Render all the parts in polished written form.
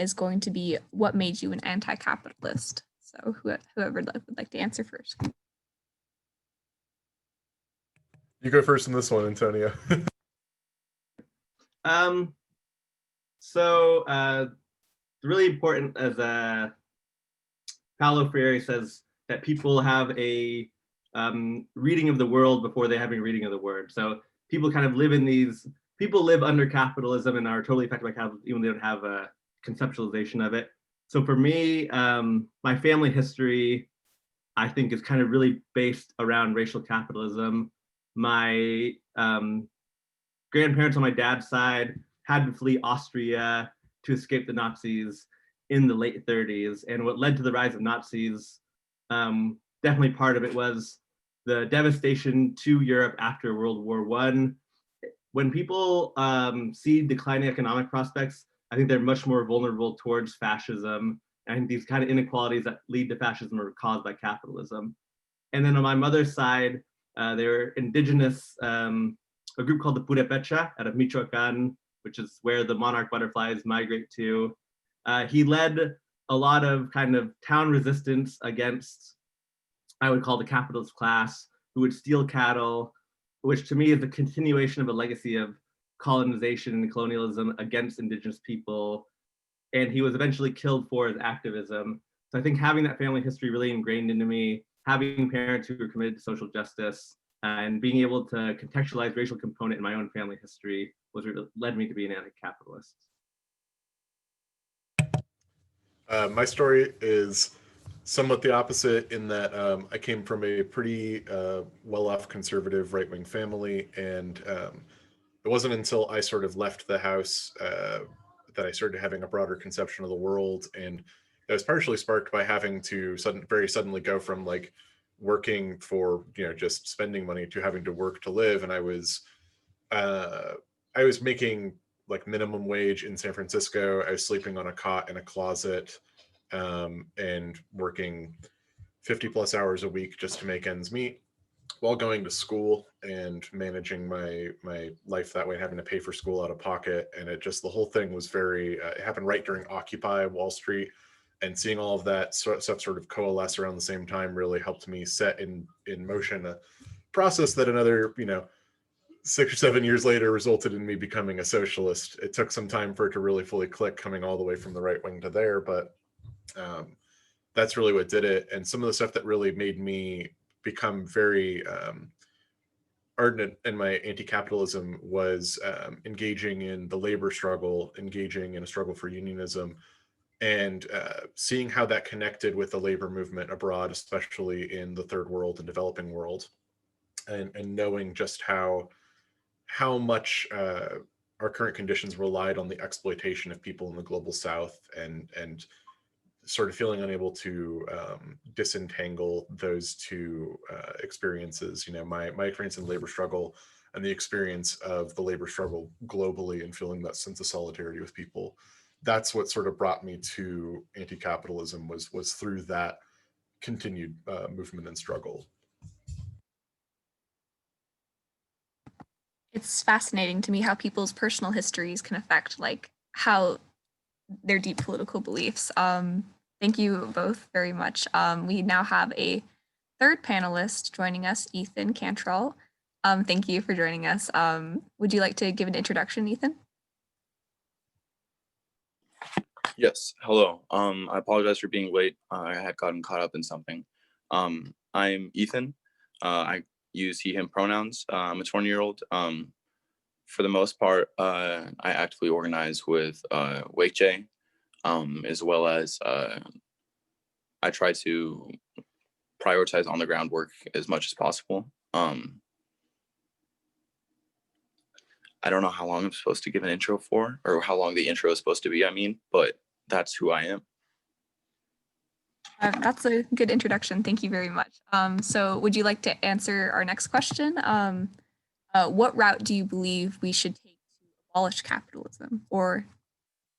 is going to be what made you an anti-capitalist. So whoever would like to answer first. You go first in this one, Antonio. Really important, as Paulo Freire says, that people have a reading of the world before they have a reading of the word. So people kind of live under capitalism and are totally affected by capitalism, even though they don't have a conceptualization of it. So for me, my family history, I think, is kind of really based around racial capitalism. My grandparents on my dad's side had to flee Austria to escape the Nazis in the late 30s. And what led to the rise of Nazis, definitely part of it was the devastation to Europe after World War I. When people see declining economic prospects, I think they're much more vulnerable towards fascism. And I think these kind of inequalities that lead to fascism are caused by capitalism. And then on my mother's side, they're indigenous, a group called the Purepecha out of Michoacan, which is where the monarch butterflies migrate to. He led a lot of kind of town resistance against, I would call, the capitalist class, who would steal cattle, which to me is a continuation of a legacy of colonization and colonialism against indigenous people. And he was eventually killed for his activism. So I think having that family history really ingrained into me, having parents who were committed to social justice, and being able to contextualize racial component in my own family history was what led me to be an anti-capitalist. My story is somewhat the opposite in that I came from a pretty well-off conservative right-wing family, and it wasn't until I sort of left the house that I started having a broader conception of the world, and it was partially sparked by having to very suddenly go from like working for just spending money to having to work to live, and I was making like minimum wage in San Francisco. I was sleeping on a cot in a closet and working 50 plus hours a week just to make ends meet while going to school and managing my life that way and having to pay for school out of pocket. And the whole thing was very, it happened right during Occupy Wall Street, and seeing all of that stuff sort of coalesce around the same time really helped me set in motion a process that another, 6 or 7 years later resulted in me becoming a socialist. It took some time for it to really fully click, coming all the way from the right wing to there, but that's really what did it. And some of the stuff that really made me become very ardent in my anti-capitalism was engaging in the labor struggle, engaging in a struggle for unionism, and seeing how that connected with the labor movement abroad, especially in the third world and developing world, and knowing just how much our current conditions relied on the exploitation of people in the global south, and sort of feeling unable to disentangle those two experiences. My experience in labor struggle and the experience of the labor struggle globally, and feeling that sense of solidarity with people. That's what sort of brought me to anti-capitalism, was through that continued movement and struggle. It's fascinating to me how people's personal histories can affect like how their deep political beliefs. Thank you both very much. We now have a third panelist joining us, Ethan Cantrell. Thank you for joining us. Would you like to give an introduction, Ethan? Yes, hello. I apologize for being late. I had gotten caught up in something. I'm Ethan. I use he, him pronouns. I'm a 20-year-old. For the most part, I actively organize with WAYCJ, as well as I try to prioritize on the ground work as much as possible. I don't know how long I'm supposed to give an intro for, or how long the intro is supposed to be, but that's who I am. That's a good introduction. Thank you very much. So would you like to answer our next question? What route do you believe we should take to abolish capitalism, or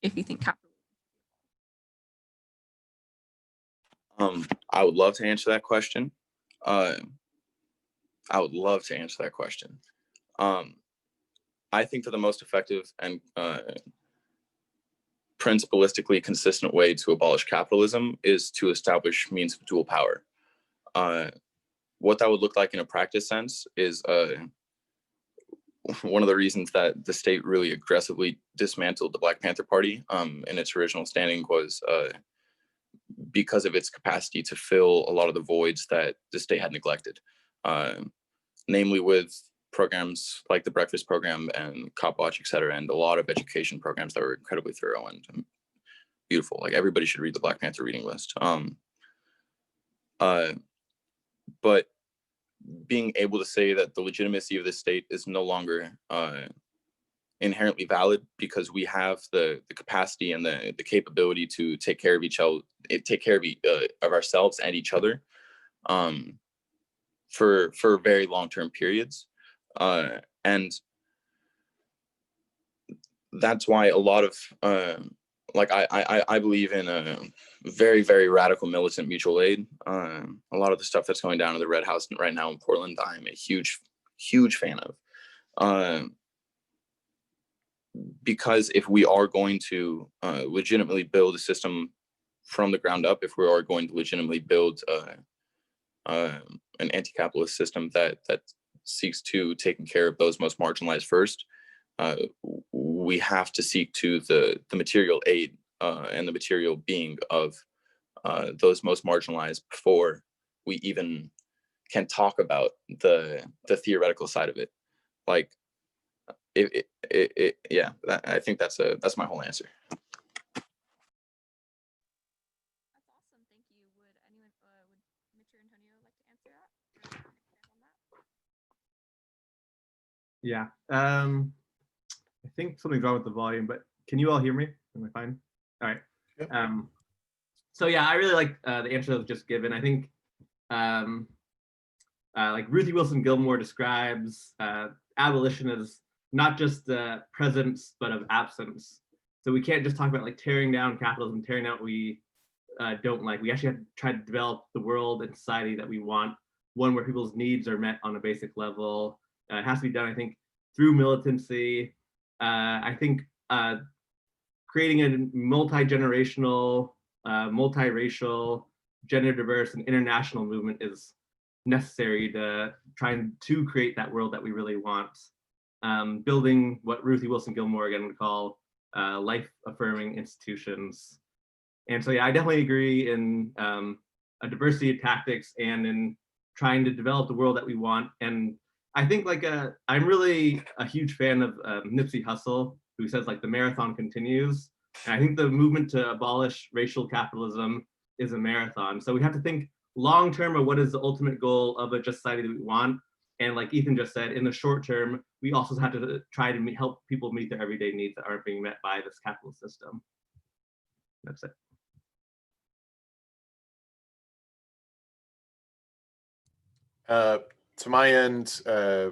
if you think capitalism? I would love to answer that question. I think that the most effective and principalistically consistent way to abolish capitalism is to establish means of dual power. What that would look like in a practice sense is one of the reasons that the state really aggressively dismantled the Black Panther Party in its original standing was because of its capacity to fill a lot of the voids that the state had neglected, namely with programs like the breakfast program and Cop Watch, et cetera, and a lot of education programs that were incredibly thorough and beautiful. Like everybody should read the Black Panther reading list. But being able to say that the legitimacy of the state is no longer inherently valid because we have the capacity and the capability to take care of of ourselves and each other for very long-term periods, and that's why a lot of like I believe in a very, very radical militant mutual aid. A lot of the stuff that's going down in the Red House right now in Portland, I'm a huge fan of. Because if we are going to legitimately build a system from the ground up, if we are going to legitimately build an anti-capitalist system that seeks to taking care of those most marginalized first, we have to seek to the material aid and the material being of those most marginalized before we even can talk about the theoretical side of it. Like, yeah, I think that's my whole answer. That's awesome. Thank you. Would anyone, would Mitch or Antonio like to answer that? Or expand on that? Yeah. I think something's wrong with the volume, but can you all hear me? Am I fine? All right. Yep. So yeah, I really like the answer that was just given. I think like Ruthie Wilson Gilmore describes abolition as not just the presence, but of absence. So we can't just talk about like tearing down capitalism, tearing out what we don't like. We actually have to try to develop the world and society that we want, one where people's needs are met on a basic level. It has to be done, I think, through militancy. I think creating a multi-generational, multiracial, gender diverse, and international movement is necessary to try to create that world that we really want. Building what Ruthie Wilson Gilmore again would call life-affirming institutions. And so yeah, I definitely agree in a diversity of tactics and in trying to develop the world that we want. And I think like I'm really a huge fan of Nipsey Hussle, who says like the marathon continues. And I think the movement to abolish racial capitalism is a marathon. So we have to think long term of what is the ultimate goal of a just society that we want. And like Ethan just said, in the short term, we also have to try to help people meet their everyday needs that aren't being met by this capitalist system. That's it. To my end, I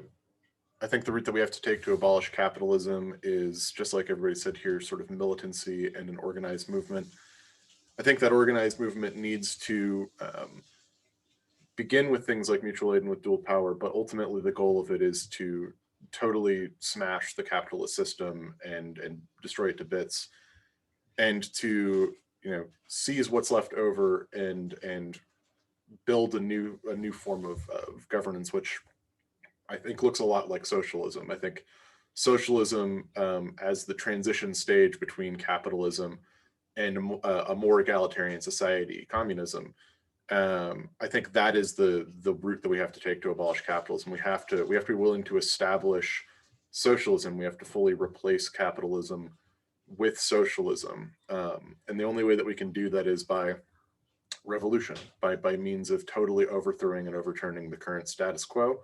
think the route that we have to take to abolish capitalism is, just like everybody said here, sort of militancy and an organized movement. I think that organized movement needs to begin with things like mutual aid and with dual power, but ultimately the goal of it is to totally smash the capitalist system and destroy it to bits, and to, you know, seize what's left over and build a new form of governance, which I think looks a lot like socialism. I think socialism as the transition stage between capitalism and a more egalitarian society, communism. I think that is the route that we have to take to abolish capitalism. We have to be willing to establish socialism. We have to fully replace capitalism with socialism, and the only way that we can do that is by revolution, by means of totally overthrowing and overturning the current status quo,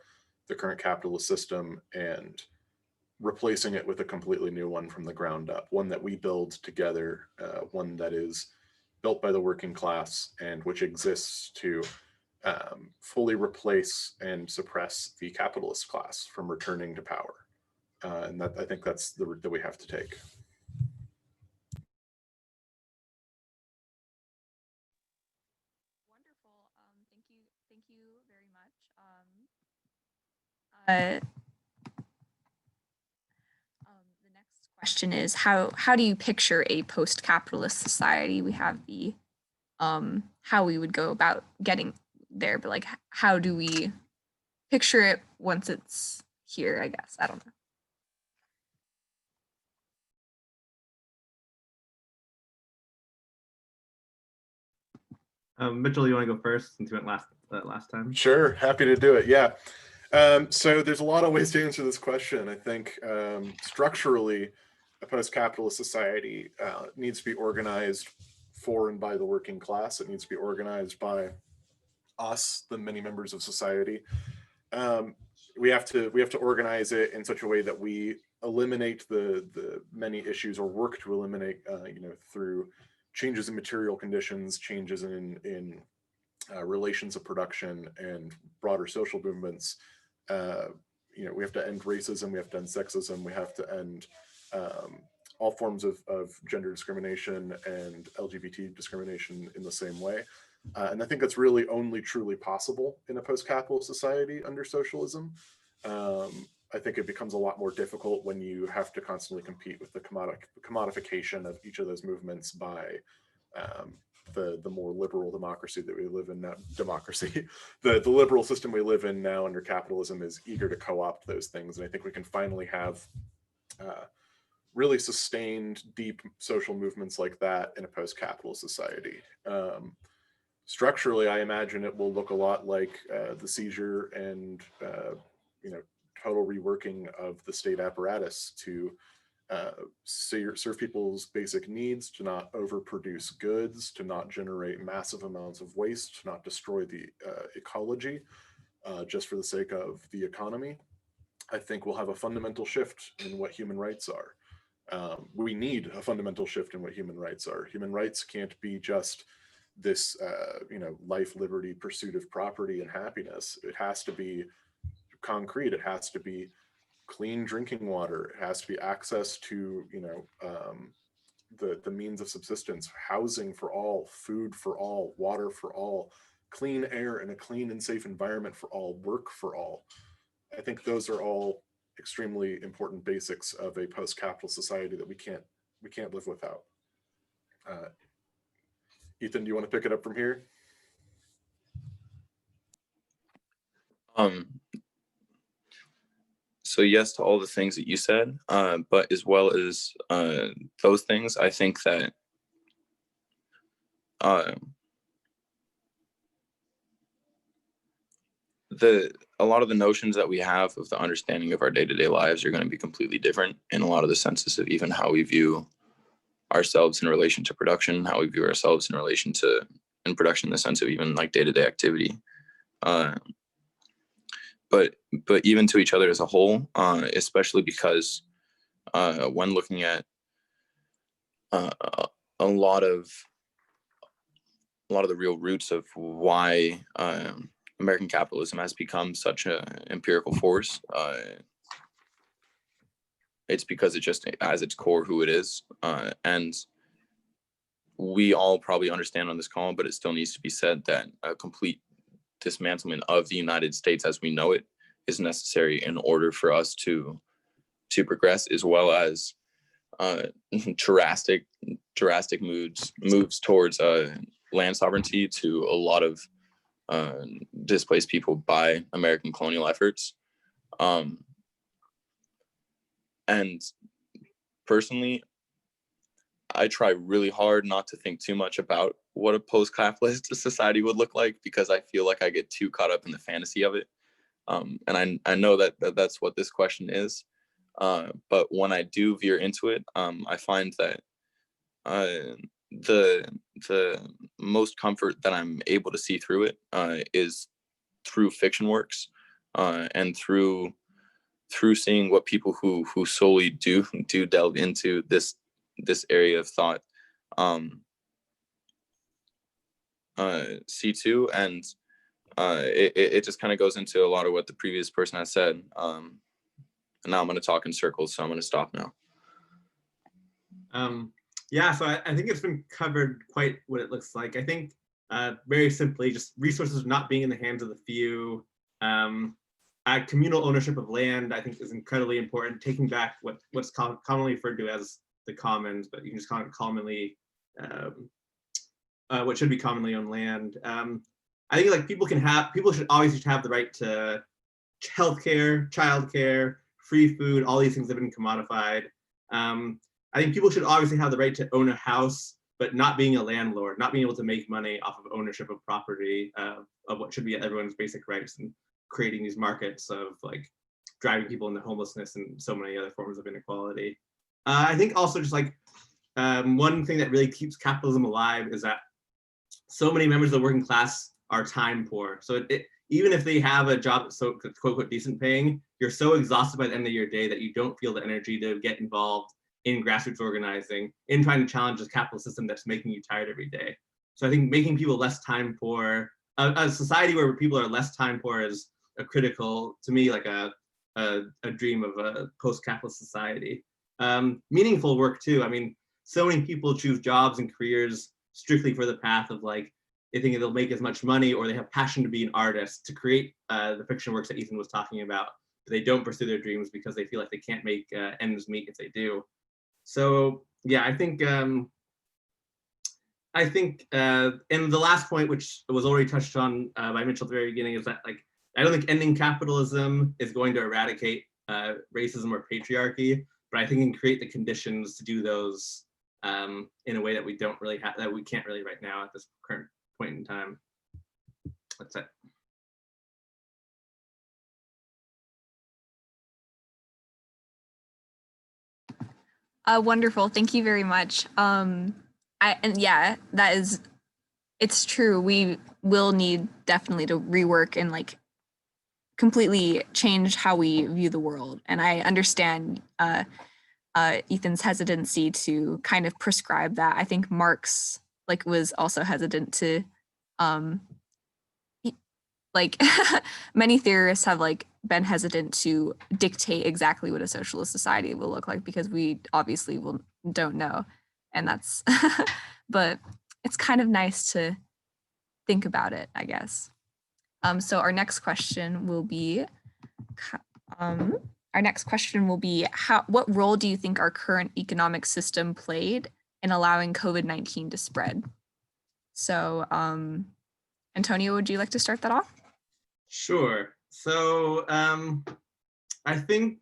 the current capitalist system, and replacing it with a completely new one from the ground up, one that we build together, one that is built by the working class and which exists to fully replace and suppress the capitalist class from returning to power. And that, I think that's the route that we have to take. Wonderful. Thank you very much. The next question is how do you picture a post-capitalist society? We have the how we would go about getting there, but like how do we picture it once it's here, I guess. I don't know. Mitchell, you want to go first since you went last time? Sure, happy to do it. Yeah. So there's a lot of ways to answer this question. I think structurally, a post-capitalist society needs to be organized for and by the working class. It needs to be organized by us, the many members of society. We have to organize it in such a way that we eliminate the many issues, or work to eliminate, through changes in material conditions, changes in relations of production, and broader social movements. We have to end racism, we have to end sexism, we have to end all forms of gender discrimination and LGBT discrimination in the same way. And I think that's really only truly possible in a post-capitalist society under socialism. I think it becomes a lot more difficult when you have to constantly compete with the commodification of each of those movements by the more liberal democracy that we live in now. The liberal system we live in now under capitalism is eager to co-opt those things, and I think we can finally have really sustained, deep social movements like that in a post-capitalist society. Structurally, I imagine it will look a lot like the seizure and total reworking of the state apparatus to serve people's basic needs, to not overproduce goods, to not generate massive amounts of waste, to not destroy the ecology just for the sake of the economy. I think we'll have a fundamental shift in what human rights are. We need a fundamental shift in what human rights are. Human rights can't be just this, life, liberty, pursuit of property and happiness. It has to be concrete. It has to be clean drinking water. It has to be access to, the means of subsistence, housing for all, food for all, water for all, clean air and a clean and safe environment for all, work for all. I think those are all extremely important basics of a post-capitalist society that we can't live without. Ethan, do you want to pick it up from here? So yes to all the things that you said, but as well as those things, I think that a lot of the notions that we have of the understanding of our day-to-day lives are going to be completely different in a lot of the senses of even how we view ourselves in relation to production, how we view ourselves in relation to production in the sense of even like day-to-day activity. But even to each other as a whole, especially because when looking at a lot of the real roots of why American capitalism has become such an empirical force, it's because it just has its core who it is. And we all probably understand on this call, but it still needs to be said that a complete dismantlement of the United States as we know it is necessary in order for us to progress, as well as drastic moves towards land sovereignty to a lot of displaced people by American colonial efforts. And personally, I try really hard not to think too much about what a post-capitalist society would look like, because I feel like I get too caught up in the fantasy of it. And I know that that's what this question is. But when I do veer into it, I find that the most comfort that I'm able to see through it is through fiction works, and through seeing what people who solely do delve into this area of thought see too. And it just kind of goes into a lot of what the previous person has said. And now I'm going to talk in circles, so I'm going to stop now. Yeah, so I think it's been covered quite what it looks like. I think very simply, just resources not being in the hands of the few, communal ownership of land, I think, is incredibly important. Taking back what's commonly referred to as the commons, but you can just call it commonly, what should be commonly owned land. I think like people should always have the right to healthcare, childcare, free food. All these things have been commodified. I think people should obviously have the right to own a house, but not being a landlord, not being able to make money off of ownership of property, of what should be everyone's basic rights, and creating these markets of like driving people into homelessness and so many other forms of inequality. I think also just like one thing that really keeps capitalism alive is that so many members of the working class are time poor. So even if they have a job that's so quote unquote decent paying, you're so exhausted by the end of your day that you don't feel the energy to get involved in grassroots organizing, in trying to challenge the capitalist system that's making you tired every day. So I think making people less time poor, a society where people are less time poor is a critical, to me, like a dream of a post-capitalist society. Meaningful work too. I mean, so many people choose jobs and careers strictly for the path of like, they think they'll make as much money, or they have passion to be an artist, to create the fiction works that Ethan was talking about, but they don't pursue their dreams because they feel like they can't make ends meet if they do. So yeah, I think, and the last point, which was already touched on by Mitchell at the very beginning, is that like, I don't think ending capitalism is going to eradicate racism or patriarchy, but I think it can create the conditions to do those in a way that we don't really have, that we can't really right now at this current point in time. That's it. Wonderful. Thank you very much. And yeah, it's true. We will need definitely to rework and like completely change how we view the world. And I understand Ethan's hesitancy to kind of prescribe that. I think Marx like was also hesitant to like many theorists have like been hesitant to dictate exactly what a socialist society will look like, because we obviously don't know. And that's but it's kind of nice to think about it, I guess. So our next question will be what role do you think our current economic system played in allowing COVID-19 to spread? So Antonio, would you like to start that off? Sure. So I think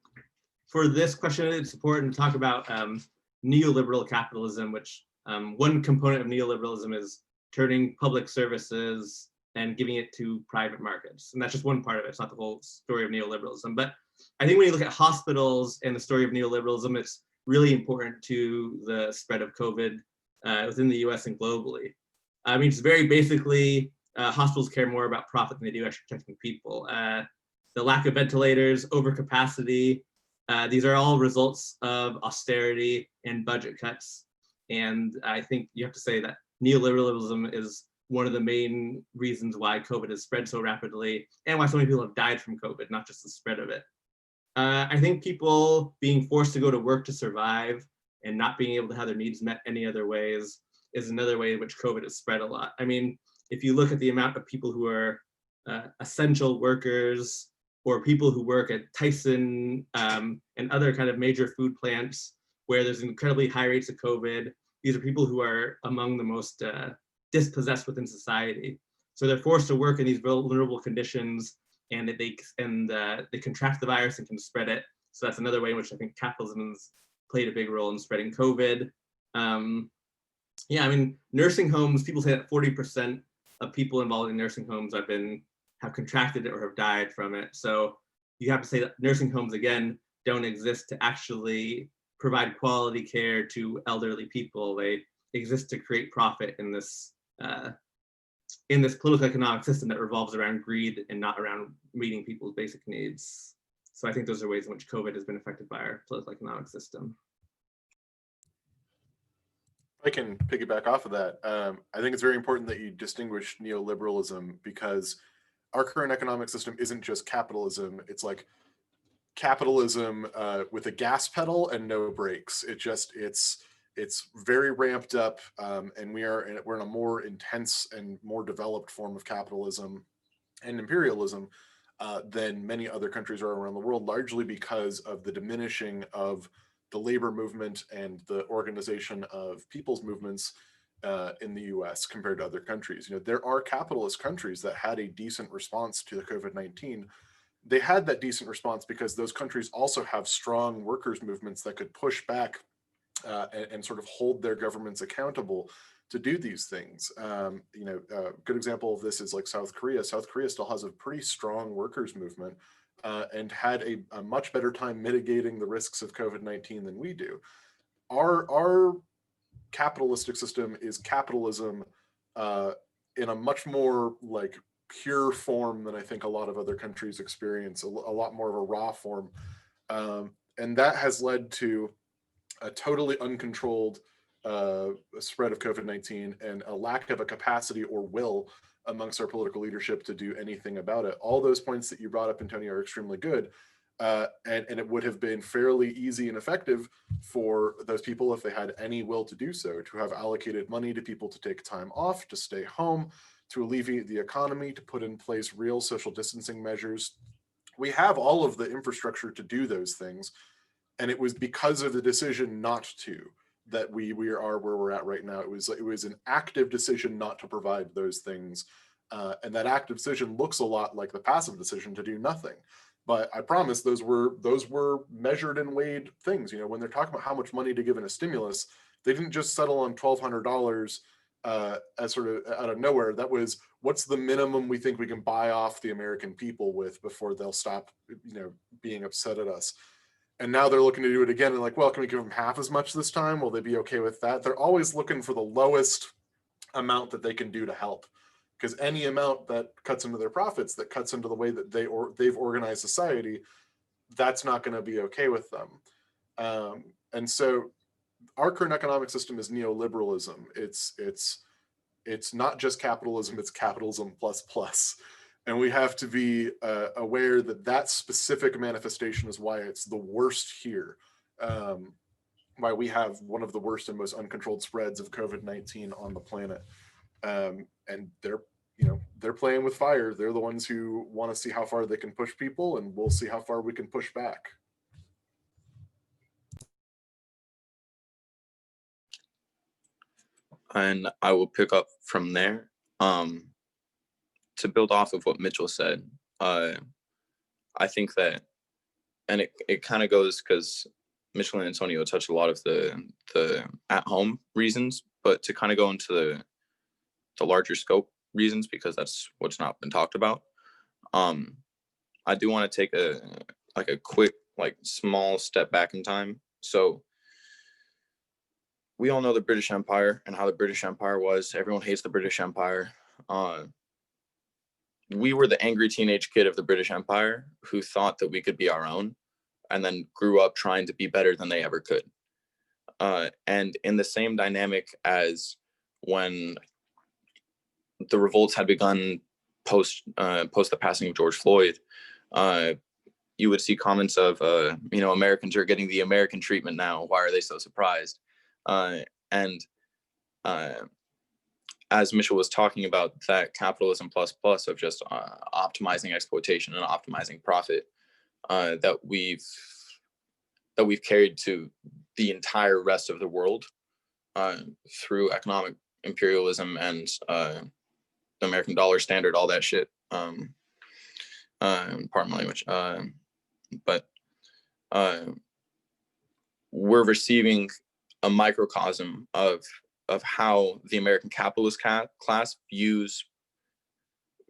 for this question, it's important to talk about neoliberal capitalism, which one component of neoliberalism is turning public services and giving it to private markets. And that's just one part of it. It's not the whole story of neoliberalism. But I think when you look at hospitals and the story of neoliberalism, it's really important to the spread of COVID within the US and globally. I mean, it's very basically, hospitals care more about profit than they do actually protecting people. The lack of ventilators, overcapacity, these are all results of austerity and budget cuts. And I think you have to say that neoliberalism is one of the main reasons why COVID has spread so rapidly, and why so many people have died from COVID, not just the spread of it. I think people being forced to go to work to survive and not being able to have their needs met any other ways is another way in which COVID has spread a lot. I mean, if you look at the amount of people who are essential workers, or people who work at Tyson and other kind of major food plants where there's incredibly high rates of COVID, these are people who are among the most dispossessed within society. So they're forced to work in these vulnerable conditions, and they contract the virus and can spread it. So that's another way in which I think capitalism has played a big role in spreading COVID. Yeah, I mean, nursing homes, people say that 40% of people involved in nursing homes have contracted it or have died from it. So you have to say that nursing homes, again, don't exist to actually provide quality care to elderly people. They exist to create profit in this political economic system that revolves around greed and not around meeting people's basic needs. So I think those are ways in which COVID has been affected by our political economic system. I can piggyback off of that. I think it's very important that you distinguish neoliberalism, because our current economic system isn't just capitalism. It's like capitalism with a gas pedal and no brakes. It's very ramped up, and we're in a more intense and more developed form of capitalism and imperialism. than many other countries around the world, largely because of the diminishing of the labor movement and the organization of people's movements in the US compared to other countries. There are capitalist countries that had a decent response to the COVID-19. They had that decent response because those countries also have strong workers' movements that could push back and sort of hold their governments accountable to do these things. A good example of this is like South Korea. South Korea still has a pretty strong workers' movement and had a much better time mitigating the risks of COVID-19 than we do. Our capitalistic system is capitalism in a much more like pure form than I think a lot of other countries experience, a lot more of a raw form. And that has led to a totally uncontrolled spread of COVID-19 and a lack of a capacity or will amongst our political leadership to do anything about it. All those points that you brought up, Antonio, are extremely good. And it would have been fairly easy and effective for those people, if they had any will to do so, to have allocated money to people to take time off, to stay home, to alleviate the economy, to put in place real social distancing measures. We have all of the infrastructure to do those things. And it was because of the decision not to that we are where we're at right now. It was an active decision not to provide those things. And that active decision looks a lot like the passive decision to do nothing. But I promise those were measured and weighed things. When they're talking about how much money to give in a stimulus, they didn't just settle on $1,200 as sort of out of nowhere. That was, what's the minimum we think we can buy off the American people with before they'll stop, being upset at us. And now they're looking to do it again and like, well, can we give them half as much this time? Will they be okay with that? They're always looking for the lowest amount that they can do to help, because any amount that cuts into their profits, that cuts into the way that they've organized society, that's not going to be okay with them. And so our current economic system is neoliberalism. It's not just capitalism, it's capitalism plus. And we have to be aware that that specific manifestation is why it's the worst here. Why we have one of the worst and most uncontrolled spreads of COVID-19 on the planet. And they're playing with fire. They're the ones who want to see how far they can push people, and we'll see how far we can push back. And I will pick up from there. To build off of what Mitchell said, I think that, and it kind of goes because Mitchell and Antonio touched a lot of the at-home reasons, but to kind of go into the larger scope reasons, because that's what's not been talked about. I do want to take a quick, small step back in time. So we all know the British Empire and how the British Empire was. Everyone hates the British Empire. We were the angry teenage kid of the British Empire who thought that we could be our own, and then grew up trying to be better than they ever could. And in the same dynamic as when the revolts had begun post the passing of George Floyd, you would see comments of, Americans are getting the American treatment now. Why are they so surprised? As Mitchell was talking about, that capitalism plus of just optimizing exploitation and optimizing profit that we've carried to the entire rest of the world through economic imperialism and the American dollar standard, all that shit. Pardon my language. But we're receiving a microcosm of how the American capitalist class views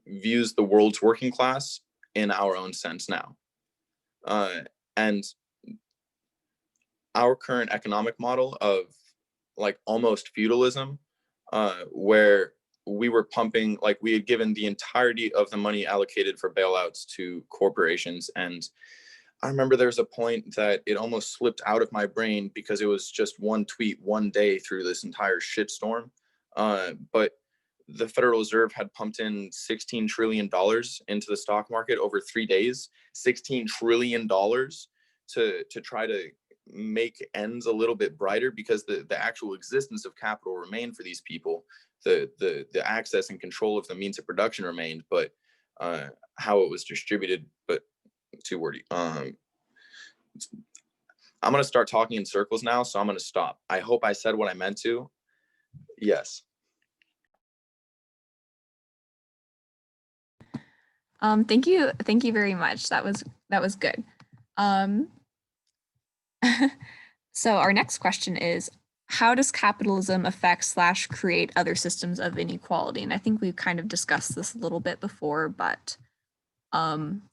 the world's working class in our own sense now. And our current economic model of almost feudalism, where we were pumping, we had given the entirety of the money allocated for bailouts to corporations. And I remember there was a point that it almost slipped out of my brain because it was just one tweet one day through this entire shitstorm. But the Federal Reserve had pumped in $16 trillion into the stock market over 3 days, $16 trillion to try to make ends a little bit brighter, because the actual existence of capital remained for these people. The access and control of the means of production remained, but how it was distributed, but too wordy. I'm going to start talking in circles now, so I'm going to stop. I hope I said what I meant to. Yes. Thank you very much. That was good. So our next question is, how does capitalism affect / create other systems of inequality? And I think we've kind of discussed this a little bit before, but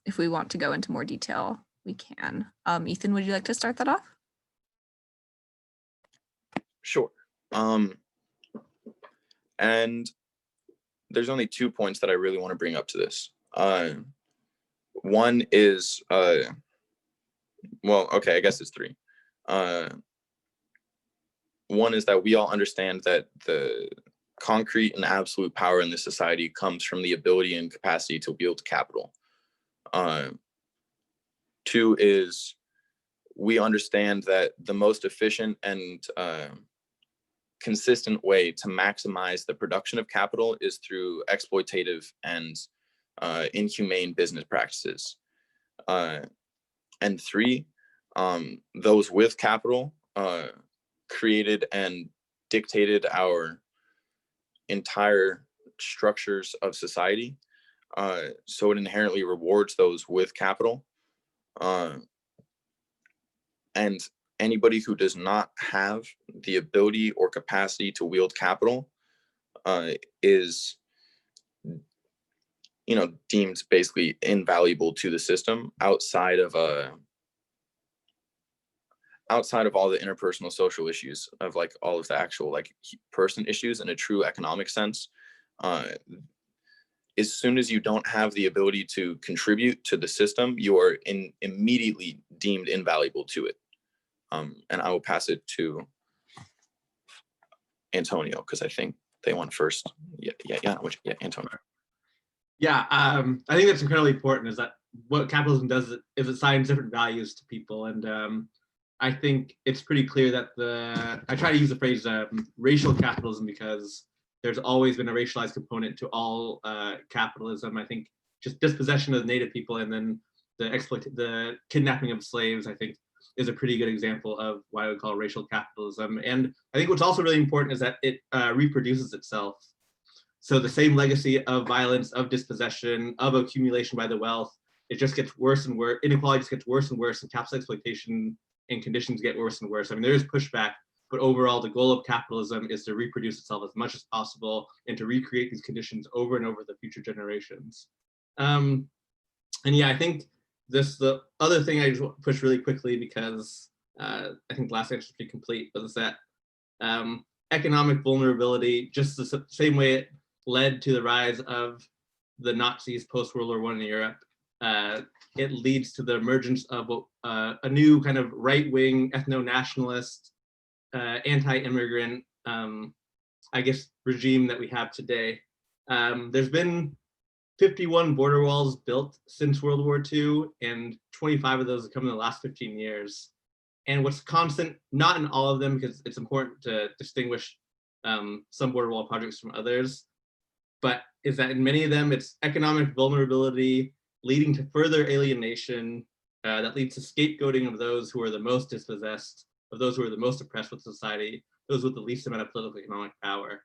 if we want to go into more detail, we can. Ethan, would you like to start that off? Sure. And there's only 2 points that I really want to bring up to this. One is, well, okay, I guess it's 3. One is that we all understand that the concrete and absolute power in this society comes from the ability and capacity to wield capital. 2 is, we understand that the most efficient and consistent way to maximize the production of capital is through exploitative and inhumane business practices. And 3, those with capital created and dictated our entire structures of society. So it inherently rewards those with capital. And anybody who does not have the ability or capacity to wield capital is, deemed basically invaluable to the system outside of all the interpersonal social issues of like all of the actual like person issues in a true economic sense. As soon as you don't have the ability to contribute to the system, you are immediately deemed invaluable to it. And I will pass it to Antonio because I think they went first. Yeah, Antonio. Yeah, I think that's incredibly important, is that what capitalism does is it assigns different values to people. And I think it's pretty clear that I try to use the phrase racial capitalism because there's always been a racialized component to all capitalism. I think just dispossession of native people and then the kidnapping of slaves, I think, is a pretty good example of what I would call racial capitalism. And I think what's also really important is that it reproduces itself. So the same legacy of violence, of dispossession, of accumulation by the wealth, it just gets worse and worse. Inequality just gets worse and worse, and capitalist exploitation and conditions get worse and worse. I mean, there is pushback, but overall, the goal of capitalism is to reproduce itself as much as possible and to recreate these conditions over and over the future generations. And yeah, I think the other thing I just want to push really quickly, because I think the last answer is pretty complete, but is that economic vulnerability, just the same way it led to the rise of the Nazis post-World War I in Europe, it leads to the emergence of a new kind of right-wing, ethno-nationalist, anti-immigrant, I guess, regime that we have today. There's been 51 border walls built since World War II, and 25 of those have come in the last 15 years. And what's constant, not in all of them, because it's important to distinguish some border wall projects from others, but is that in many of them, it's economic vulnerability leading to further alienation that leads to scapegoating of those who are the most dispossessed, of those who are the most oppressed with society, those with the least amount of political economic power.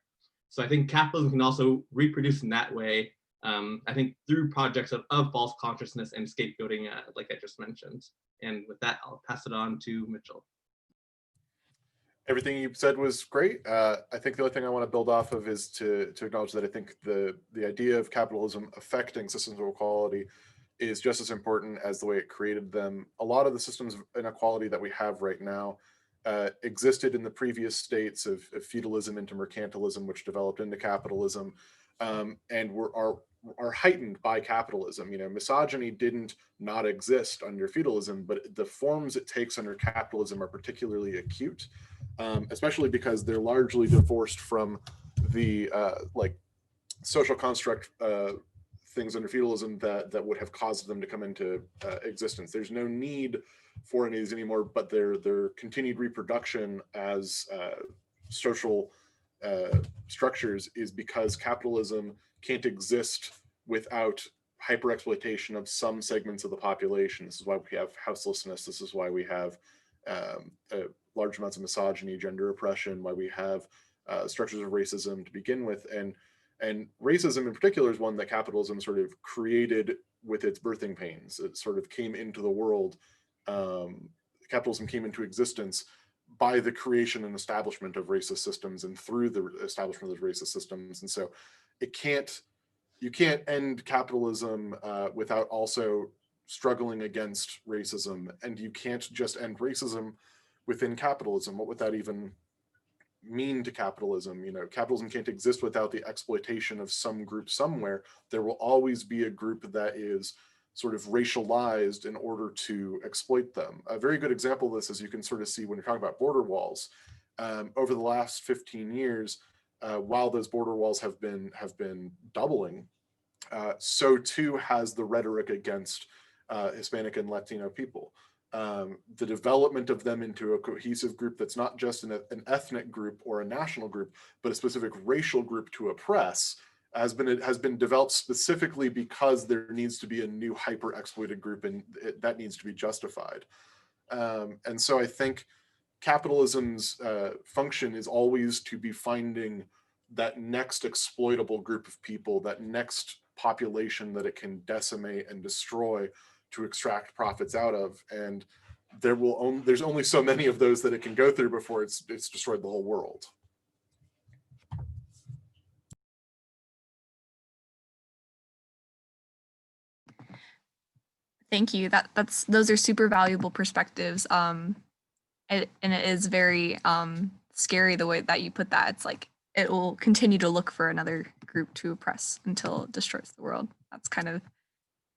So I think capitalism can also reproduce in that way, I think through projects of false consciousness and scapegoating, like I just mentioned. And with that, I'll pass it on to Mitchell. Everything you said was great. I think the only thing I want to build off of is to acknowledge that I think the idea of capitalism affecting systems of equality is just as important as the way it created them. A lot of the systems of inequality that we have right now existed in the previous states of feudalism into mercantilism, which developed into capitalism, and are heightened by capitalism. Misogyny didn't not exist under feudalism, but the forms it takes under capitalism are particularly acute, especially because they're largely divorced from the social construct things under feudalism that would have caused them to come into existence. There's no need for any of these anymore, but their continued reproduction as social structures is because capitalism can't exist without hyper-exploitation of some segments of the population. This is why we have houselessness. This is why we have large amounts of misogyny, gender oppression, why we have structures of racism to begin with. And racism in particular is one that capitalism sort of created with its birthing pains. It sort of came into the world. Capitalism came into existence by the creation and establishment of racist systems and through the establishment of those racist systems. And so you can't end capitalism without also struggling against racism. And you can't just end racism within capitalism. What would that even mean to capitalism? You know, capitalism can't exist without the exploitation of some group somewhere. There will always be a group that is sort of racialized in order to exploit them. A very good example of this, as you can sort of see when you're talking about border walls, over the last 15 years, while those border walls have been doubling, so too has the rhetoric against Hispanic and Latino people. The development of them into a cohesive group that's not just an ethnic group or a national group, but a specific racial group to oppress has been developed specifically because there needs to be a new hyper-exploited group, and that needs to be justified. And so I think capitalism's function is always to be finding that next exploitable group of people, that next population that it can decimate and destroy to extract profits out of. And there's only so many of those that it can go through before it's destroyed the whole world. Thank you. Those are super valuable perspectives. And it is very scary the way that you put that. It's like it will continue to look for another group to oppress until it destroys the world. That's kind of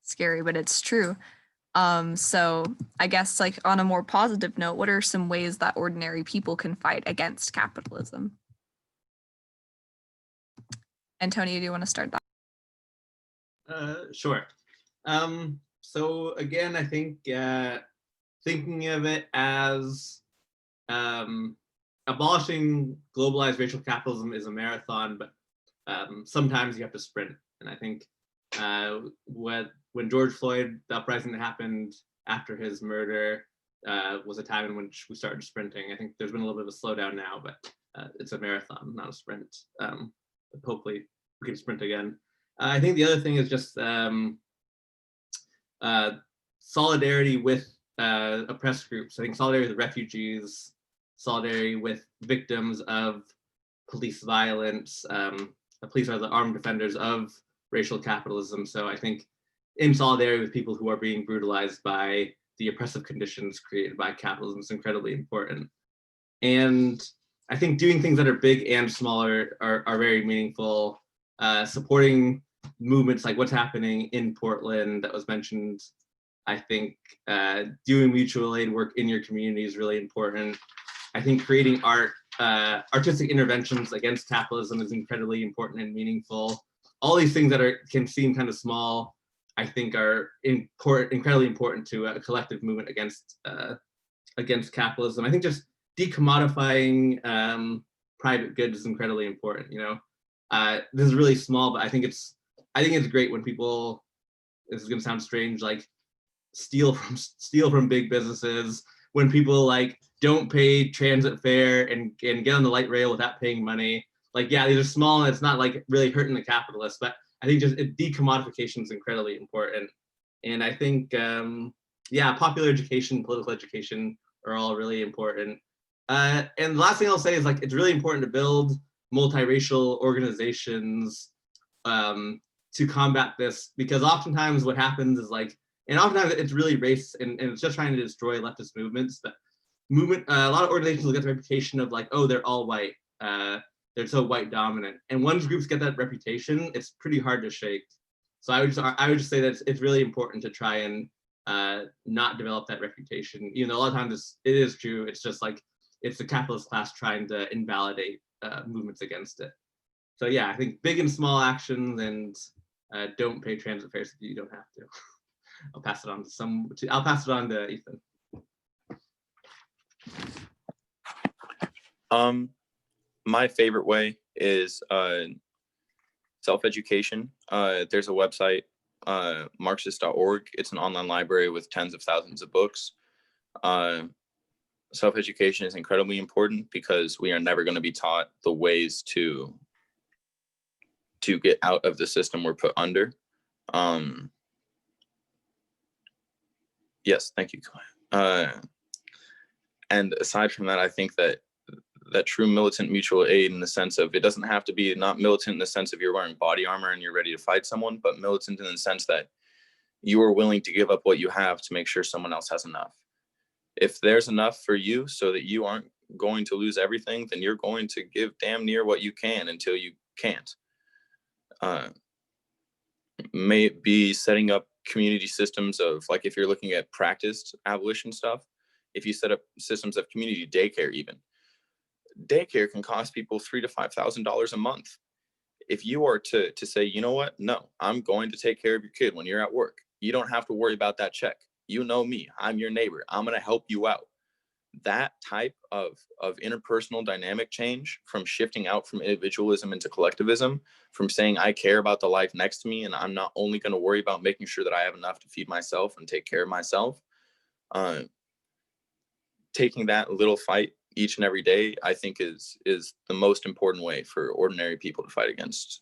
scary, but it's true. So I guess, like, on a more positive note, what are some ways that ordinary people can fight against capitalism? Antonio, do you want to start that? Sure. So again, I think thinking of it as abolishing globalized racial capitalism is a marathon, but sometimes you have to sprint. And I think when George Floyd, the uprising that happened after his murder, was a time in which we started sprinting. I think there's been a little bit of a slowdown now, but it's a marathon, not a sprint. But hopefully we can sprint again. I think the other thing is just solidarity with oppressed groups. I think solidarity with refugees, solidarity with victims of police violence. Police are the armed defenders of racial capitalism. So I think in solidarity with people who are being brutalized by the oppressive conditions created by capitalism is incredibly important. And I think doing things that are big and smaller are very meaningful. Supporting movements like what's happening in Portland that was mentioned. I think doing mutual aid work in your community is really important. I think creating artistic interventions against capitalism is incredibly important and meaningful. All these things that can seem kind of small, I think are incredibly important to a collective movement against capitalism. I think just decommodifying private goods is incredibly important. You know, this is really small, but I think it's great when people, this is gonna sound strange, like steal from big businesses, when people like don't pay transit fare and get on the light rail without paying money. Like, yeah, these are small and it's not like really hurting the capitalists, but I think just decommodification is incredibly important. And I think, yeah, popular education, political education are all really important. And the last thing I'll say is, like, it's really important to build multiracial organizations to combat this, because oftentimes what happens is like, and oftentimes it's really race and it's just trying to destroy leftist movements. But a lot of organizations will get the reputation of like, oh, they're all white. They're so white dominant. And once groups get that reputation, it's pretty hard to shake. So I would just say that it's really important to try and not develop that reputation. You know, a lot of times it is true. It's just like, it's the capitalist class trying to invalidate movements against it. So yeah, I think big and small actions, and don't pay transit fares if you don't have to. I'll pass it on to Ethan. My favorite way is self-education. There's a website Marxist.org. It's an online library with tens of thousands of books. Self-education is incredibly important because we are never going to be taught the ways to get out of the system we're put under. Yes, thank you. And aside from that, I think that true militant mutual aid, in the sense of, it doesn't have to be not militant in the sense of you're wearing body armor and you're ready to fight someone, but militant in the sense that you are willing to give up what you have to make sure someone else has enough. If there's enough for you so that you aren't going to lose everything, then you're going to give damn near what you can until you can't. May it be setting up community systems of, like, if you're looking at practiced abolition stuff, if you set up systems of community daycare, even daycare can cost people $3,000 to $5,000 a month. If you are to say, you know what, no, I'm going to take care of your kid when you're at work, you don't have to worry about that check. You know me, I'm your neighbor, I'm going to help you out. That type of interpersonal dynamic change, from shifting out from individualism into collectivism, from saying I care about the life next to me and I'm not only going to worry about making sure that I have enough to feed myself and take care of myself, taking that little fight each and every day, I think is the most important way for ordinary people to fight against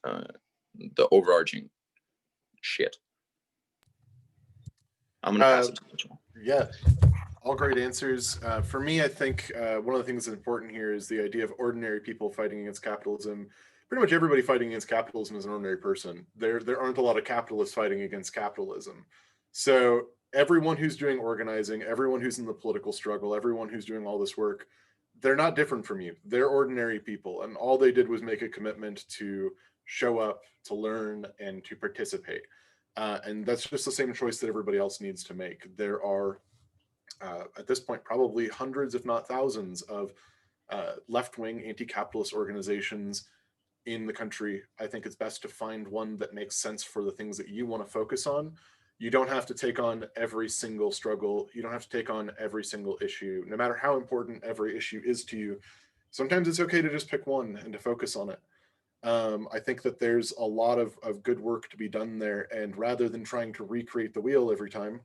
the overarching shit. I'm gonna pass it to Mitchell. Yeah, all great answers. For me, I think one of the things that's important here is the idea of ordinary people fighting against capitalism. Pretty much everybody fighting against capitalism is an ordinary person. There aren't a lot of capitalists fighting against capitalism. So everyone who's doing organizing, everyone who's in the political struggle, everyone who's doing all this work, they're not different from you. They're ordinary people, and all they did was make a commitment to show up, to learn, and to participate. And that's just the same choice that everybody else needs to make. There are, at this point, probably hundreds, if not thousands, of left-wing anti-capitalist organizations in the country. I think it's best to find one that makes sense for the things that you want to focus on. You don't have to take on every single struggle. You don't have to take on every single issue, no matter how important every issue is to you. Sometimes it's okay to just pick one and to focus on it. I think that there's a lot of good work to be done there. And rather than trying to recreate the wheel every time,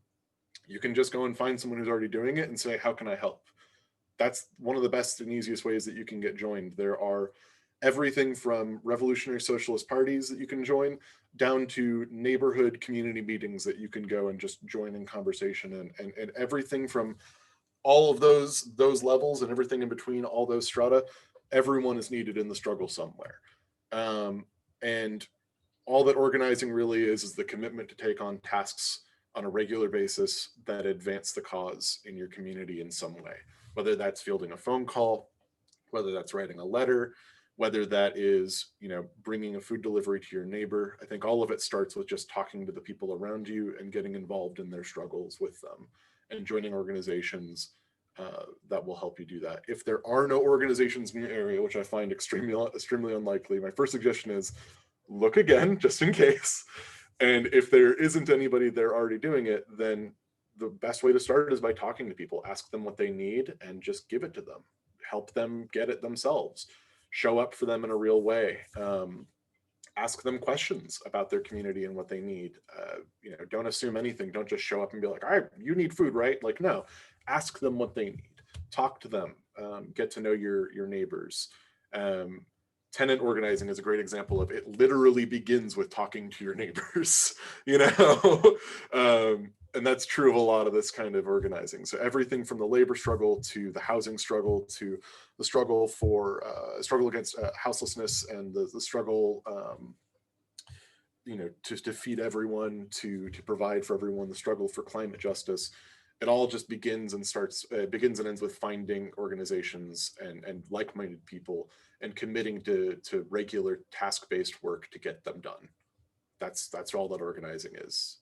you can just go and find someone who's already doing it and say, how can I help? That's one of the best and easiest ways that you can get joined. There are everything from revolutionary socialist parties that you can join, down to neighborhood community meetings that you can go and just join in conversation, and everything from all of those levels and everything in between all those strata. Everyone is needed in the struggle somewhere. And all that organizing really is the commitment to take on tasks on a regular basis that advance the cause in your community in some way, whether that's fielding a phone call, whether that's writing a letter, whether that is, bringing a food delivery to your neighbor. I think all of it starts with just talking to the people around you and getting involved in their struggles with them, and joining organizations that will help you do that. If there are no organizations in your area, which I find extremely unlikely, my first suggestion is look again, just in case. And if there isn't anybody there already doing it, then the best way to start is by talking to people. Ask them what they need and just give it to them. Help them get it themselves. Show up for them in a real way. Ask them questions about their community and what they need. Don't assume anything. Don't just show up and be like, all right, you need food, right? Like, no, ask them what they need. Talk to them. Get to know your neighbors. Tenant organizing is a great example of it. Literally begins with talking to your neighbors, and that's true of a lot of this kind of organizing. So everything from the labor struggle to the housing struggle to the struggle for struggle against houselessness, and the struggle to feed everyone, to provide for everyone, the struggle for climate justice. It all just begins and ends with finding organizations and like-minded people and committing to regular task-based work to get them done. That's all that organizing is.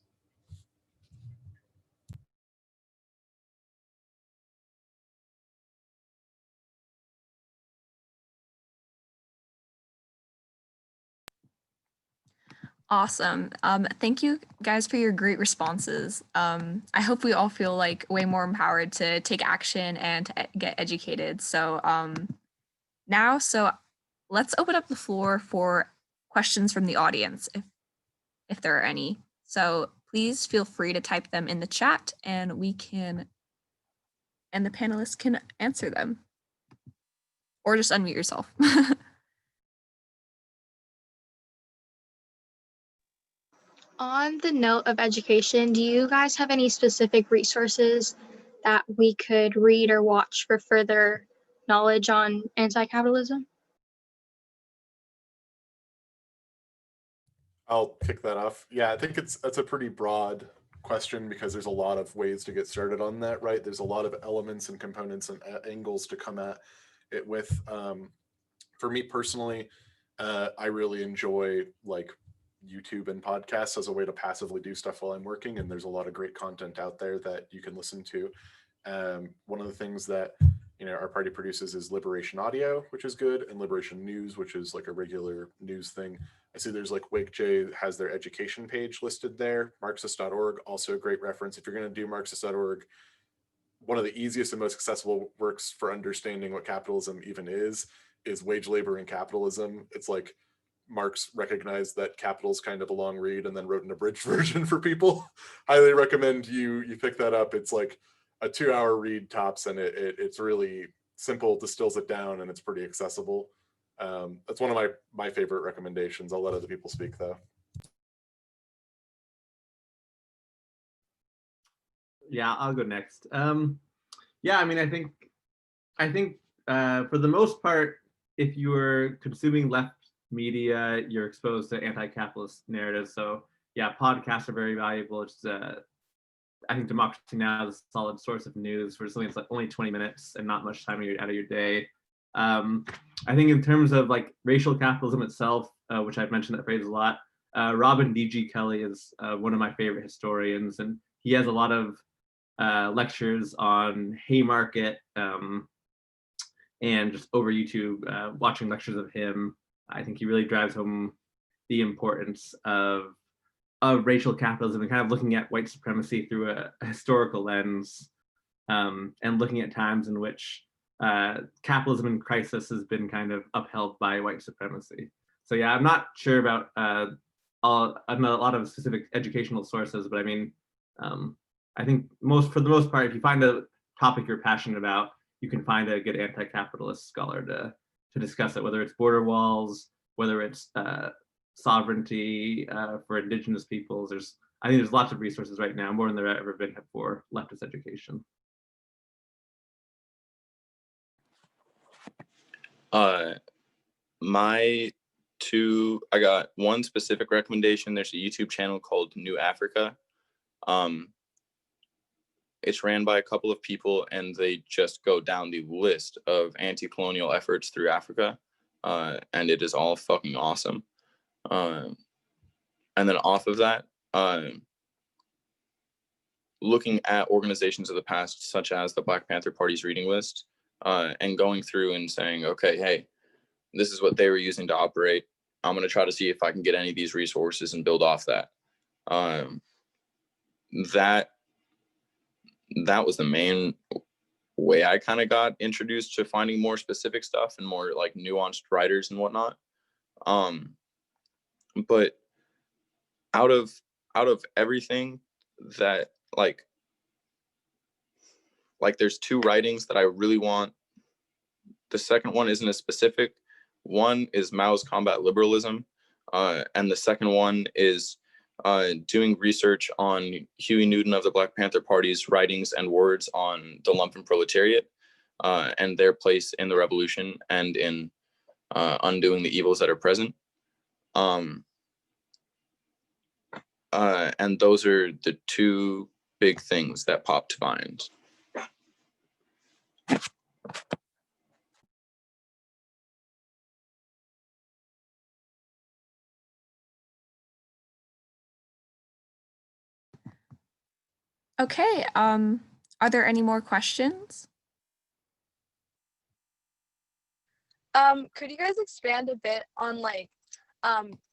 Awesome. Thank you guys for your great responses. I hope we all feel like way more empowered to take action and to get educated. So so let's open up the floor for questions from the audience, if there are any. So please feel free to type them in the chat and the panelists can answer them. Or just unmute yourself. On the note of education, do you guys have any specific resources that we could read or watch for further knowledge on anti-capitalism? I'll kick that off. Yeah, I think that's a pretty broad question because there's a lot of ways to get started on that, right? There's a lot of elements and components and angles to come at it with. For me personally, I really enjoy like YouTube and podcasts as a way to passively do stuff while I'm working, and there's a lot of great content out there that you can listen to. One of the things that our party produces is Liberation Audio, which is good, and Liberation News, which is like a regular news thing. I see there's like WAYCJ has their education page listed there. Marxist.org, also a great reference. If you're going to do Marxist.org, one of the easiest and most accessible works for understanding what capitalism even is Wage, Labor, and Capitalism. It's like Marx recognized that capital is kind of a long read and then wrote an abridged version for people. Highly recommend you pick that up. It's like a 2-hour read tops, and it's really simple, distills it down, and it's pretty accessible. That's one of my favorite recommendations. I'll let other people speak though. Yeah, I'll go next. Yeah, I mean, I think for the most part, if you're consuming left media, you're exposed to anti-capitalist narratives. So yeah, podcasts are very valuable. It's I think Democracy Now! Is a solid source of news for something that's like only 20 minutes and not much time out of your day. I think in terms of like racial capitalism itself, which I've mentioned that phrase a lot, Robin D.G. Kelly is one of my favorite historians, and he has a lot of lectures on Haymarket and just over YouTube, watching lectures of him. I think he really drives home the importance of racial capitalism and kind of looking at white supremacy through a historical lens, and looking at times in which capitalism in crisis has been kind of upheld by white supremacy. So yeah, I'm not sure about a lot of specific educational sources, but I mean, I think for the most part, if you find a topic you're passionate about, you can find a good anti-capitalist scholar to discuss it, whether it's border walls, whether it's sovereignty for indigenous peoples. I think there's lots of resources right now, more than there ever been for leftist education. I got one specific recommendation. There's a YouTube channel called New Africa. It's ran by a couple of people, and they just go down the list of anti-colonial efforts through Africa, and it is all fucking awesome. And then off of that, looking at organizations of the past, such as the Black Panther Party's reading list, and going through and saying, okay, hey, this is what they were using to operate. I'm going to try to see if I can get any of these resources and build off that. That was the main way I kind of got introduced to finding more specific stuff and more like nuanced writers and whatnot. But out of everything that like there's two writings that I really want. The second one isn't as specific. One is Mao's Combat Liberalism, and the second one is doing research on Huey Newton of the Black Panther Party's writings and words on the lumpen proletariat and their place in the revolution and in undoing the evils that are present. And those are the two big things that pop to mind. Okay, are there any more questions? Could you guys expand a bit on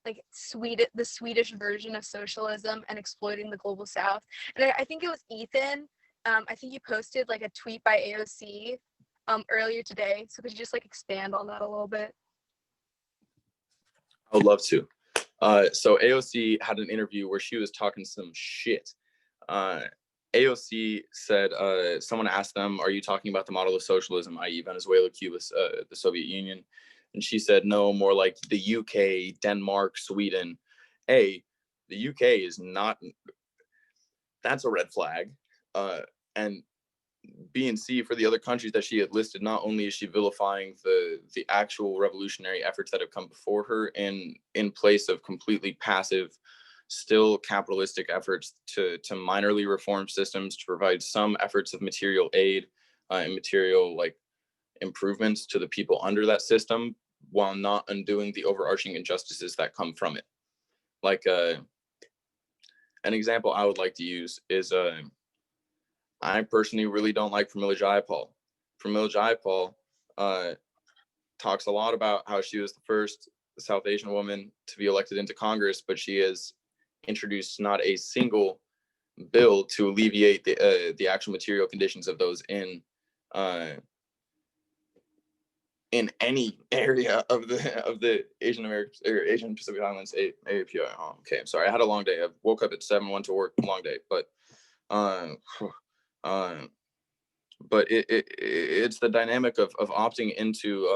the Swedish version of socialism and exploiting the global South? And I think it was Ethan. I think you posted like a tweet by AOC earlier today. So could you just like expand on that a little bit? I would love to. So AOC had an interview where she was talking some shit. AOC said, someone asked them, are you talking about the model of socialism, i.e. Venezuela, Cuba, the Soviet Union? And she said, no, more like the UK, Denmark, Sweden. The UK is not, that's a red flag. And B and C, for the other countries that she had listed, not only is she vilifying the actual revolutionary efforts that have come before her in place of completely passive, still capitalistic efforts to minorly reform systems, to provide some efforts of material aid and material like improvements to the people under that system, while not undoing the overarching injustices that come from it. Like an example I would like to use is I personally really don't like Pramila Jayapal. Pramila Jayapal talks a lot about how she was the first South Asian woman to be elected into Congress, but she has introduced not a single bill to alleviate the actual material conditions of those in any area of the Asian American or Asian Pacific Islands API. Okay, I'm sorry, I had a long day. I woke up at 7, went to work, long day, but it's the dynamic of opting into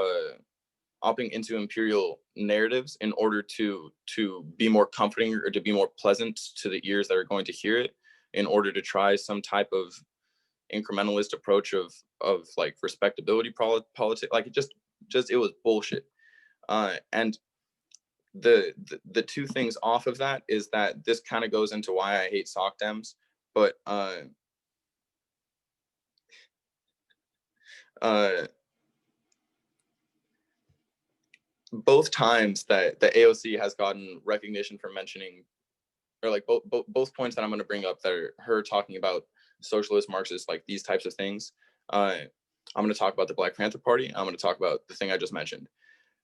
imperial narratives in order to be more comforting or to be more pleasant to the ears that are going to hear it, in order to try some type of incrementalist approach of like respectability politics. Like it was bullshit. And the two things off of that is that this kind of goes into why I hate soc dems, but both times that the AOC has gotten recognition for mentioning, or like both points that I'm going to bring up that are her talking about socialist, Marxist, like these types of things. I'm going to talk about the Black Panther Party. I'm going to talk about the thing I just mentioned.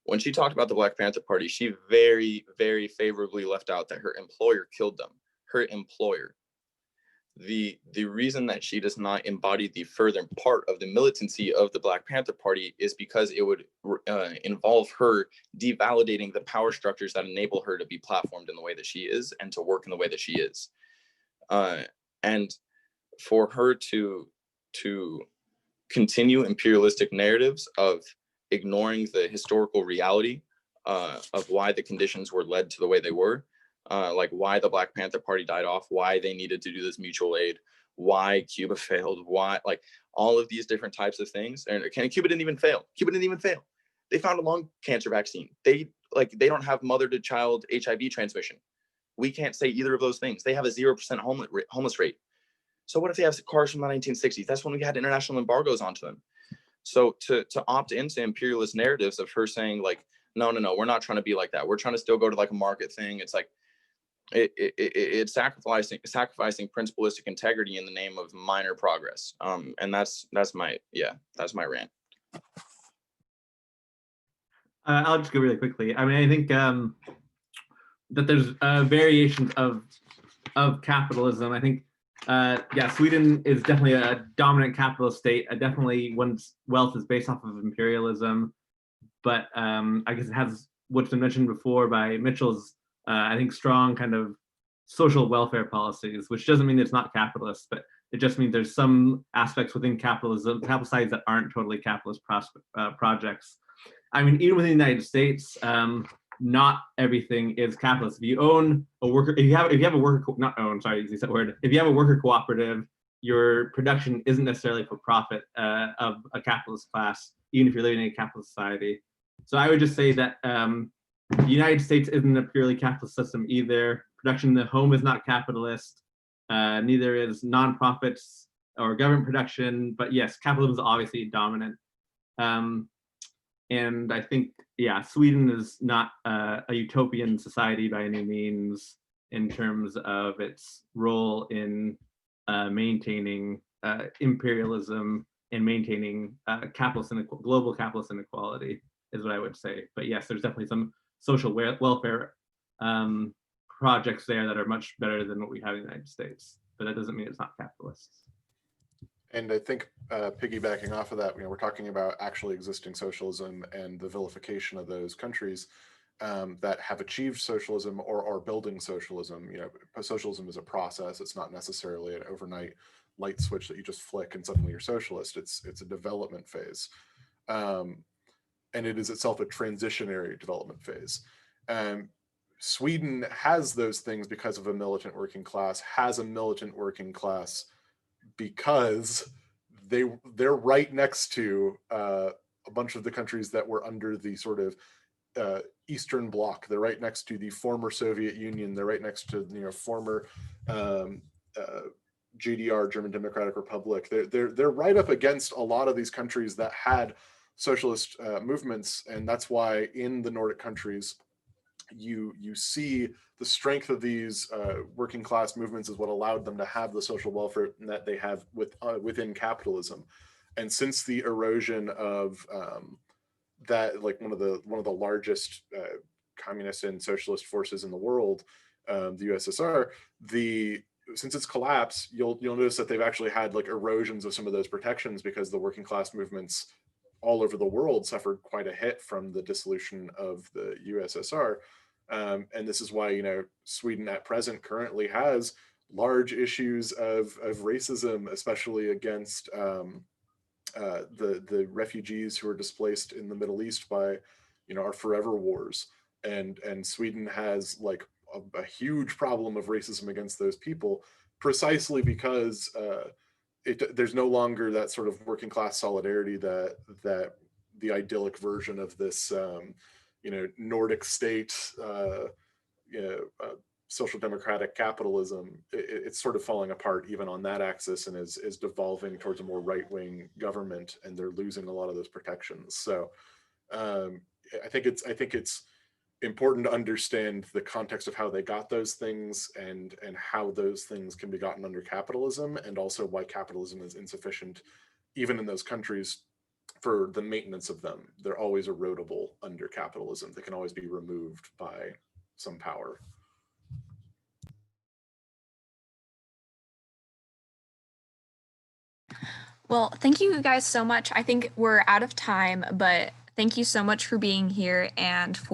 When she talked about the Black Panther Party, she very, very favorably left out that her employer killed them. Her employer. The reason that she does not embody the further part of the militancy of the Black Panther Party is because it would involve her devalidating the power structures that enable her to be platformed in the way that she is and to work in the way that she is. And for her to continue imperialistic narratives of ignoring the historical reality of why the conditions were led to the way they were, like why the Black Panther Party died off, why they needed to do this mutual aid, why Cuba failed, why, like all of these different types of things. And Cuba didn't even fail. Cuba didn't even fail. They found a lung cancer vaccine. They don't have mother to child HIV transmission. We can't say either of those things. They have a 0% homeless rate. So what if they have cars from the 1960s? That's when we had international embargoes onto them. So to opt into imperialist narratives of her saying like, no, we're not trying to be like that. We're trying to still go to like a market thing. It's like, it's sacrificing principlistic integrity in the name of minor progress. And that's my rant. I'll just go really quickly. I mean, I think that there's variations of capitalism. I think, Sweden is definitely a dominant capitalist state. Definitely one's wealth is based off of imperialism. But I guess it has what's been mentioned before by Mitchell's, I think, strong kind of social welfare policies, which doesn't mean it's not capitalist, but it just means there's some aspects within capitalism, capital societies that aren't totally capitalist projects. I mean, even within the United States, not everything is capitalist. If you own a worker, if you have a worker, not own, sorry, use that word. If you have a worker cooperative, your production isn't necessarily for profit of a capitalist class, even if you're living in a capitalist society. So I would just say that the United States isn't a purely capitalist system either. Production in the home is not capitalist. Neither is nonprofits or government production. But yes, capitalism is obviously dominant. And I think, Sweden is not a utopian society by any means in terms of its role in maintaining imperialism and maintaining global capitalist inequality is what I would say. But yes, there's definitely some social welfare projects there that are much better than what we have in the United States. But that doesn't mean it's not capitalist. And I think piggybacking off of that, we're talking about actually existing socialism and the vilification of those countries. that have achieved socialism or are building socialism. You know, socialism is a process. It's not necessarily an overnight light switch that you just flick and suddenly you're socialist. It's a development phase. And it is itself a transitionary development phase. Sweden has those things because of a militant working class, has a militant working class because they're right next to a bunch of the countries that were under the sort of Eastern Bloc. They're right next to the former Soviet Union. They're right next to, you know, former GDR, German Democratic Republic. They're right up against a lot of these countries that had socialist movements, and that's why in the Nordic countries you see the strength of these working class movements is what allowed them to have the social welfare that they have within capitalism. And since the erosion of that, like one of the largest communist and socialist forces in the world, the USSR, since its collapse, you'll notice that they've actually had like erosions of some of those protections because the working class movements all over the world suffered quite a hit from the dissolution of the USSR. And this is why, you know, Sweden at present currently has large issues of racism, especially against the refugees who are displaced in the Middle East by, you know, our forever wars. And Sweden has like a huge problem of racism against those people, precisely because there's no longer that sort of working class solidarity that the idyllic version of this you know, Nordic state social democratic capitalism, it's sort of falling apart even on that axis, and is devolving towards a more right-wing government, and they're losing a lot of those protections. So I think it's important to understand the context of how they got those things and how those things can be gotten under capitalism, and also why capitalism is insufficient even in those countries for the maintenance of them. They're always erodible under capitalism. They can always be removed by some power. Well, thank you guys so much. I think we're out of time, but thank you so much for being here and for